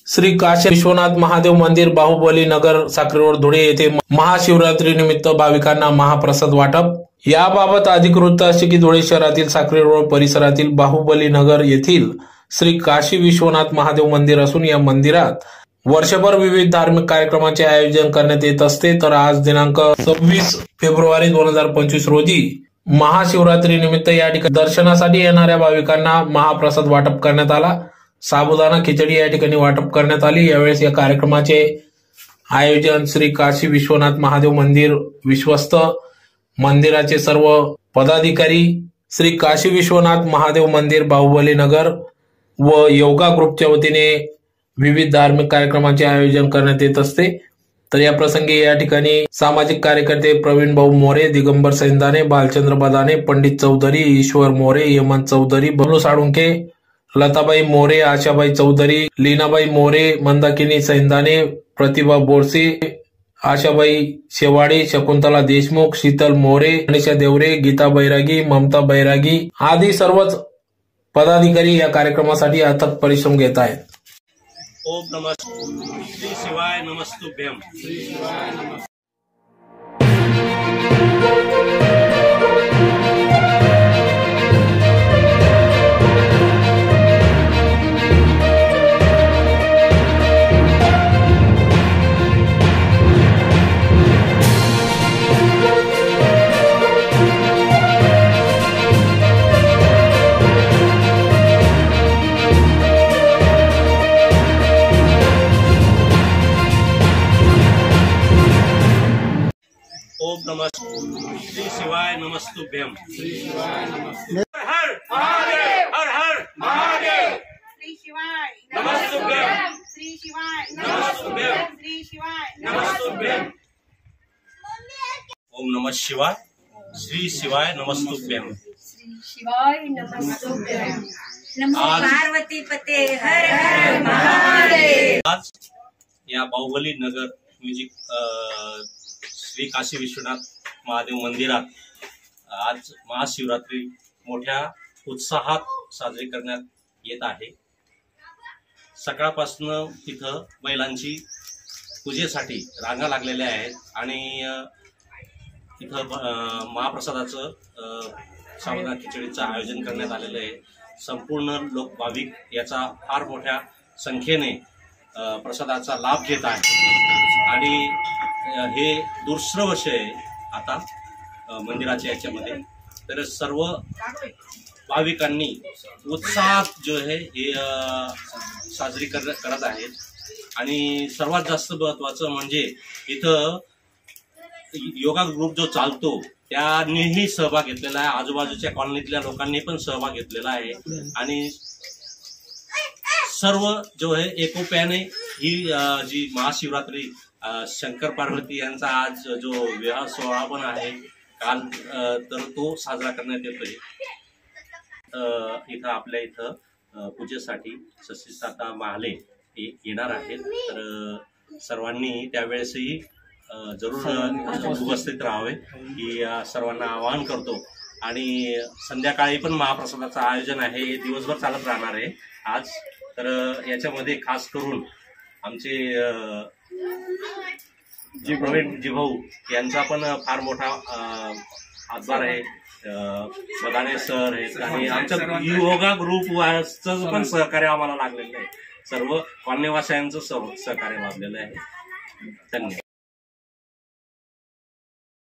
श्री काशी विश्वनाथ महादेव मंदिर, बाहुबली नगर, साक्री रोड, धुळे येथे महाशिवरात्री निमित्त भाविकांना महाप्रसाद वाटप। याबाबत अधिकृत असे की धुळे शहरातील साक्री रोड परिसरातील बाहुबली नगर येथील श्री काशी विश्वनाथ महादेव मंदिर असून या मंदिरात वर्षभर विविध धार्मिक कार्यक्रमांचे आयोजन करण्यात येत असते। तर आज दिनांक 26 फेब्रुवारी 2025 रोजी महाशिवरात्री निमित्त या ठिकाणी दर्शनासाठी येणाऱ्या भाविकांना महाप्रसाद वाटप करण्यात आला। साबुदाणा खिचडी या ठिकाणी वाटप करण्यात आली। यावेळेस या कार्यक्रमाचे आयोजन श्री काशी विश्वनाथ महादेव मंदिर विश्वस्त मंदिराचे सर्व पदाधिकारी, श्री काशी विश्वनाथ महादेव मंदिर बाहुबली नगर व योगा ग्रुपच्या वतीने विविध धार्मिक कार्यक्रमांचे आयोजन करण्यात येत असते। तर या प्रसंगी या ठिकाणी सामाजिक कार्यकर्ते प्रवीण भाऊ मोरे, दिगंबर सैंदाने, बालचंद्र बदाने, पंडित चौधरी, ईश्वर मोरे, हेमंत चौधरी, बबलू साळुंके, लताबाई मोरे, आशाबाई चौधरी, लीनाबाई मोरे, मंदाकिनी सैंदाने, प्रतिभा बोरसे, आशाबाई शेवाडे, शकुंतला देशमुख, शीतल मोरे, गणेशा देवरे, गीता बैरागी, ममता बैरागी आदी सर्वच पदाधिकारी या कार्यक्रमासाठी अथक परिश्रम घेत आहेत। ओम नमः श्री शिवाय नमस्तुभ्यम। ओम नमः श्री शिवाय नमस्तुभ्यम। हर महादेव, हर हर महादेव, श्री शिवाय नमस्तुभ्यम, श्री शिवाय नमस्तुभ्यम, श्री शिवाय नमस्तुभ्यम। ओम नमः शिवाय, श्री शिवाय नमस्तुभ्यम, श्री शिवाय नमस्तुभ्यम। नमो आज- पार्वती पते, हर हर महादेव। आज या बाहुबली नगर म्युझिक श्री काशी विश्वनाथ महादेव मंदिरात आज महाशिवरात्री मोठ्या उत्साहात साजरी करण्यात येत आहे। सकाळपासून तिथं बैलांची पूजेसाठी रांगा लागलेल्या आहेत आणि तिथं महाप्रसादाचं साबुदाणा खिचडीचं आयोजन करण्यात आलेलं आहे। संपूर्ण लोक भाविक याचा फार मोठ्या संख्येने प्रसादाचा लाभ घेत आहेत आणि हे दुसरं वर्ष आहे आता मंदिराच्या याच्यामध्ये। तर सर्व भाविकांनी उत्साहात जो आहे हे साजरी करत आहेत आणि सर्वात जास्त महत्त्वाचं म्हणजे इथं योगा ग्रुप जो चालतो त्यांनीही सहभाग घेतलेला आहे। आजूबाजूच्या कॉलनीतल्या लोकांनी पण सहभाग घेतलेला आहे आणि सर्व जो आहे एकोप्याने ही जी महाशिवरात्री शंकर पार्वती यांचा आज जो विवाह सोहळा पण आहे काल, तर तो साजरा करण्यात येतोय। इथं आपल्या इथं पूजेसाठी सस्तीसाता महाले येणार आहेत। तर सर्वांनी त्यावेळेसही जरूर उपस्थित राहावे ही सर्वांना आवाहन करतो। आणि संध्याकाळी पण महाप्रसादाचं आयोजन आहे, हे दिवसभर चालत राहणार आहे आज। तर याच्यामध्ये खास करून आमचे प्रवीण भाऊ यांचा पण फार मोठा हातभार आहे। बदाने सर आहेत आणि आमच्या योगा ग्रुप वाचं पण सहकार्य आम्हाला लागलेलं आहे। सर्व कॉलनीवासियांचं सहकार्य लाभलेलं आहे। धन्यवाद।